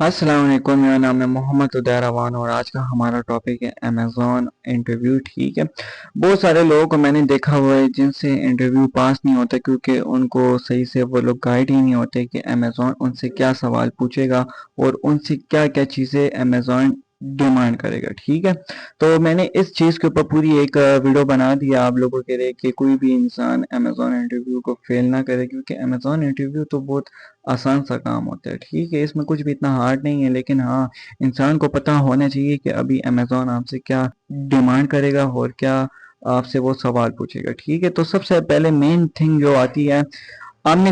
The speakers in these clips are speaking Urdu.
السلام علیکم، میرا نام ہے محمد عدیر اوان اور آج کا ہمارا ٹاپک ہے امیزون انٹرویو. ٹھیک ہے، بہت سارے لوگوں کو میں نے دیکھا ہوا ہے جن سے انٹرویو پاس نہیں ہوتا کیونکہ ان کو صحیح سے وہ لوگ گائیڈ ہی نہیں ہوتے کہ امیزون ان سے کیا سوال پوچھے گا اور ان سے کیا کیا چیزیں امیزون ڈیمانڈ کرے گا. ٹھیک ہے، تو میں نے اس چیز کے اوپر پوری ایک ویڈیو بنا دیا آپ لوگوں کے لیے کہ کوئی بھی انسان امیزون انٹرویو کو فیل نہ کرے، کیونکہ امیزون انٹرویو تو بہت آسان سا کام ہوتا ہے. ٹھیک ہے، اس میں کچھ بھی اتنا ہارڈ نہیں ہے، لیکن ہاں انسان کو پتہ ہونا چاہیے کہ ابھی امیزون آپ سے کیا ڈیمانڈ کرے گا اور کیا آپ سے وہ سوال پوچھے گا. ٹھیک ہے، تو سب سے پہلے مین تھنگ جو آتی ہے، آپ نے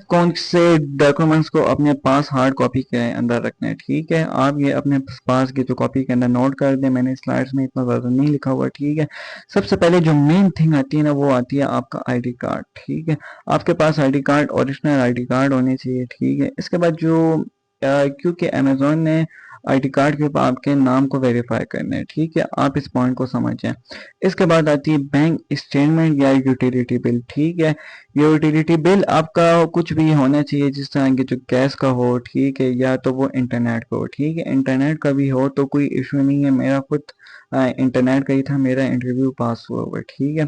کون سے ڈاکومنٹس کو اپنے پاس ہارڈ کاپی کے اندر رکھنا ہے. ٹھیک ہے، آپ یہ اپنے پاس کی جو کاپی کے اندر نوٹ کر دیں. میں نے سلائڈز میں اتنا زیادہ نہیں لکھا ہوا. ٹھیک ہے، سب سے پہلے جو مین تھنگ آتی ہے نا، وہ آتی ہے آپ کا آئی ڈی کارڈ. ٹھیک ہے، آپ کے پاس I D card, original I D card ہونے چاہیے. ٹھیک ہے، اس کے بعد کیونکہ امیزون نے آئی ڈی کارڈ کے اوپر آپ کے نام کو ویریفائی کرنا ہے. ٹھیک ہے، آپ اس پوائنٹ کو سمجھیں. اس کے بعد آتی ہے بینک اسٹیٹمنٹ یا یوٹیلیٹی بل. ٹھیک ہے، یوٹیلیٹی بل آپ کا کچھ بھی ہونا چاہیے، جس طرح کہ جو گیس کا ہو. ٹھیک ہے، یا تو وہ انٹرنیٹ کا ہو. ٹھیک ہے، انٹرنیٹ کا بھی ہو تو کوئی ایشو نہیں ہے. میرا خود انٹرنیٹ کا ہی تھا، میرا انٹرویو پاس ہوا ہوا. ٹھیک ہے،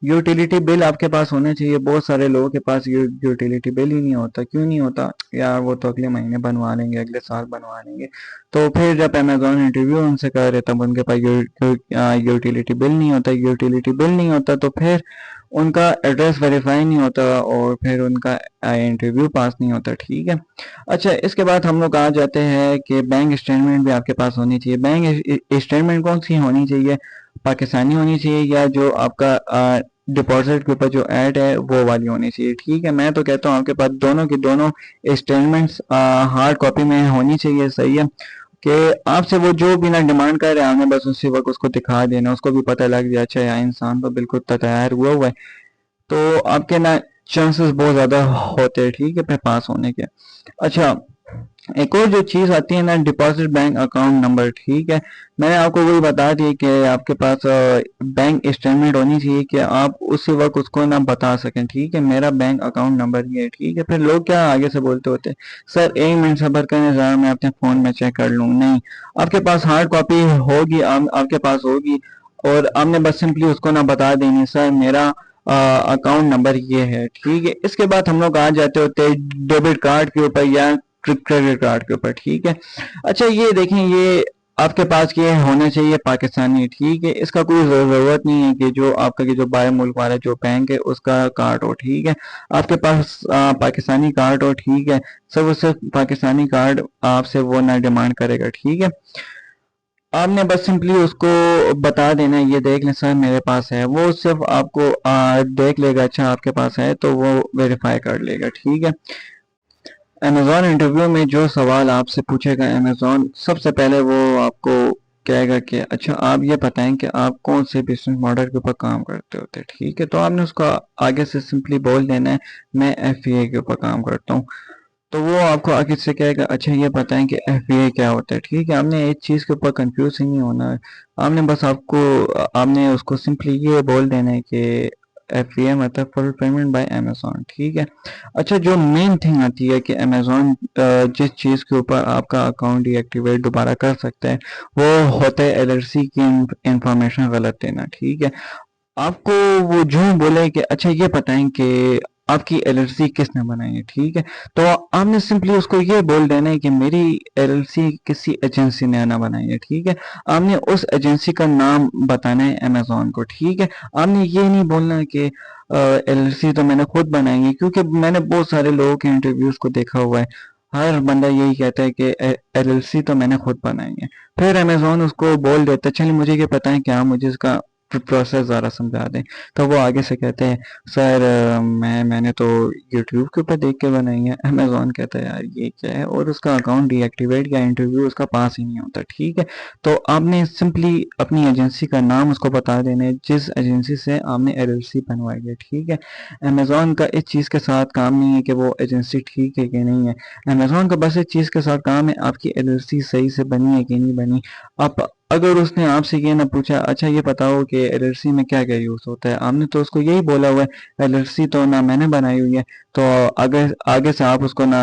یوٹیلیٹی بل آپ کے پاس ہونا چاہیے. بہت سارے لوگوں کے پاس یوٹیلیٹی بل ہی نہیں ہوتا. کیوں نہیں ہوتا یار؟ وہ تو اگلے مہینے بنوا لیں گے، اگلے سال بنوا لیں گے. تو پھر جب امیزون انٹرویو ان سے کر رہے تب ان کے پاس یوٹیلیٹی بل نہیں ہوتا. یوٹیلیٹی بل نہیں ہوتا تو پھر ان کا ایڈریس ویریفائی نہیں ہوتا اور پھر ان کا انٹرویو پاس نہیں ہوتا. ٹھیک ہے، اچھا اس کے بعد ہم لوگ آ جاتے ہیں کہ بینک اسٹیٹمنٹ بھی آپ کے پاس ہونی چاہیے. بینک اسٹیٹمنٹ کون سی ہونی چاہیے؟ پاکستانی ہونی چاہیے یا جو آپ کا ڈپازٹ کے اوپر جو ایڈ ہے وہ والی ہونی چاہیے. ٹھیک ہے، میں تو کہتا ہوں آپ کے پاس دونوں کی دونوں اسٹیٹمنٹس ہارڈ کاپی میں ہونی چاہیے. صحیح ہے کہ آپ سے وہ جو بھی نہ ڈیمانڈ کر رہے ہیں، آپ نے بس اسی وقت اس کو دکھا دینا، اس کو بھی پتہ لگ جائے اچھا یار انسان تو بالکل تیار ہوا ہے، تو آپ کے نا چانسز بہت زیادہ ہوتے ہیں. ٹھیک ہے، پھر پاس ہونے کے. اچھا ایک اور جو چیز آتی ہے نا، ڈپازٹ بینک اکاؤنٹ نمبر. ٹھیک ہے، میں نے آپ کو وہی بتا دی کہ آپ کے پاس بینک اسٹیٹمنٹ ہونی چاہیے کہ آپ اسی وقت اس کو نہ بتا سکیں. ٹھیک ہے، میرا بینک اکاؤنٹ نمبر یہ ہے. ٹھیک ہے، پھر لوگ کیا آگے سے بولتے ہوتے سر ایک منٹ صبر کریں ذرا، میں اپنے فون میں چیک کر لوں. نہیں، آپ کے پاس ہارڈ کاپی ہوگی، آپ کے پاس ہوگی اور آپ نے بس سمپلی اس کو نہ بتا دینی سر میرا اکاؤنٹ نمبر یہ ہے. ٹھیک ہے، اس کے بعد ہم لوگ آ جاتے ہوتے ڈیبٹ کارڈ کے اوپر یا کریڈٹ کارڈ کے اوپر. ٹھیک ہے، اچھا یہ دیکھیں، یہ آپ کے پاس یہ ہونا چاہیے پاکستانی. ٹھیک ہے، اس کا کوئی ضرورت نہیں ہے کہ جو آپ کا جو باہر ملک والا جو بینک ہے اس کا کارڈ ہو. ٹھیک ہے، آپ کے پاس پاکستانی کارڈ ہو. ٹھیک ہے، صرف پاکستانی کارڈ آپ سے وہ نہ ڈیمانڈ کرے گا. ٹھیک ہے، آپ نے بس سمپلی اس کو بتا دینا یہ دیکھ لیں سر میرے پاس ہے. وہ صرف آپ کو دیکھ لے گا اچھا آپ کے پاس ہے تو وہ ویریفائی کر لے گا. ٹھیک ہے، امیزون انٹرویو میں جو سوال آپ سے پوچھے گا، امیزون سب سے پہلے وہ آپ کو کہے گا کہ اچھا آپ یہ بتائیں کہ آپ کون سے بزنس ماڈل کے اوپر کام کرتے ہوتے. ٹھیک ہے، تو آپ نے اس کو آگے سے سمپلی بول دینا ہے میں ایف بی اے کے اوپر کام کرتا ہوں. تو وہ آپ کو آگے سے کہے گا اچھا یہ بتائیں کہ ایف بی اے کیا ہوتا ہے. ٹھیک ہے، آپ نے ایک چیز کے اوپر کنفیوز ہی نہیں ہونا ہے. آپ نے بس آپ نے اس کو سمپلی یہ بول دینا ہے کہ ایف بی اے مطلب فلفلمنٹ بائی امیزون. ٹھیک ہے، اچھا جو مین تھنگ آتی ہے کہ امیزون جس چیز کے اوپر آپ کا اکاؤنٹ ڈی ایکٹیویٹ دوبارہ کر سکتے ہیں وہ ہوتا ہے ایل ایل سی کی انفارمیشن غلط دینا. ٹھیک ہے، آپ کو وہ جو بولے کہ اچھا یہ بتائیں کہ آپ کی ایل ایل سی کس نے بنائی ہے. ٹھیک ہے، تو آپ نے سمپلی اس کو یہ بول دینا ہے کہ میری ایل ایل سی کسی ایجنسی نے نہ بنائی ہے. ٹھیک ہے، آپ نے اس ایجنسی کا نام بتانا ہے امیزون کو. ٹھیک ہے، آپ نے یہ نہیں بولنا کہ ایل ایل سی تو میں نے خود بنائی ہے، کیونکہ میں نے بہت سارے لوگوں کے انٹرویوز کو دیکھا ہوا ہے. ہر بندہ یہی کہتا ہے کہ ایل ایل سی تو میں نے خود بنائی ہے. پھر امیزون اس کو بول دیتا ہے چلیے مجھے یہ پتہ ہے کہ آپ مجھے اس کا پروسیس ذرا سمجھا دیں. تو وہ آگے سے کہتے ہیں سر میں نے تو یوٹیوب کے اوپر دیکھ کے بنائی ہے. امیزون کہتا ہے یار یہ کیا ہے، اور اس کا اکاؤنٹ ڈی ایکٹیویٹ یا انٹرویو اس کا پاس ہی نہیں ہوتا. ٹھیک ہے، تو آپ نے سمپلی اپنی ایجنسی کا نام اس کو بتا دینا ہے جس ایجنسی سے آپ نے ایل ایل سی بنوائی ہے. ٹھیک ہے، امیزون کا اس چیز کے ساتھ کام نہیں ہے کہ وہ ایجنسی ٹھیک ہے کہ نہیں ہے. امیزون کا بس اس چیز کے ساتھ کام ہے آپ کی ایل ایل سی صحیح سے بنی ہے کہ نہیں بنی. آپ اگر اس نے آپ سے یہ نہ پوچھا اچھا یہ بتاؤ کہ ایل ایل سی میں کیا کیا یوز ہوتا ہے، آپ نے تو اس کو یہی بولا ہوا ہے ایل ایل سی تو نہ میں نے بنائی ہوئی ہے، تو آگے سے آپ اس کو نہ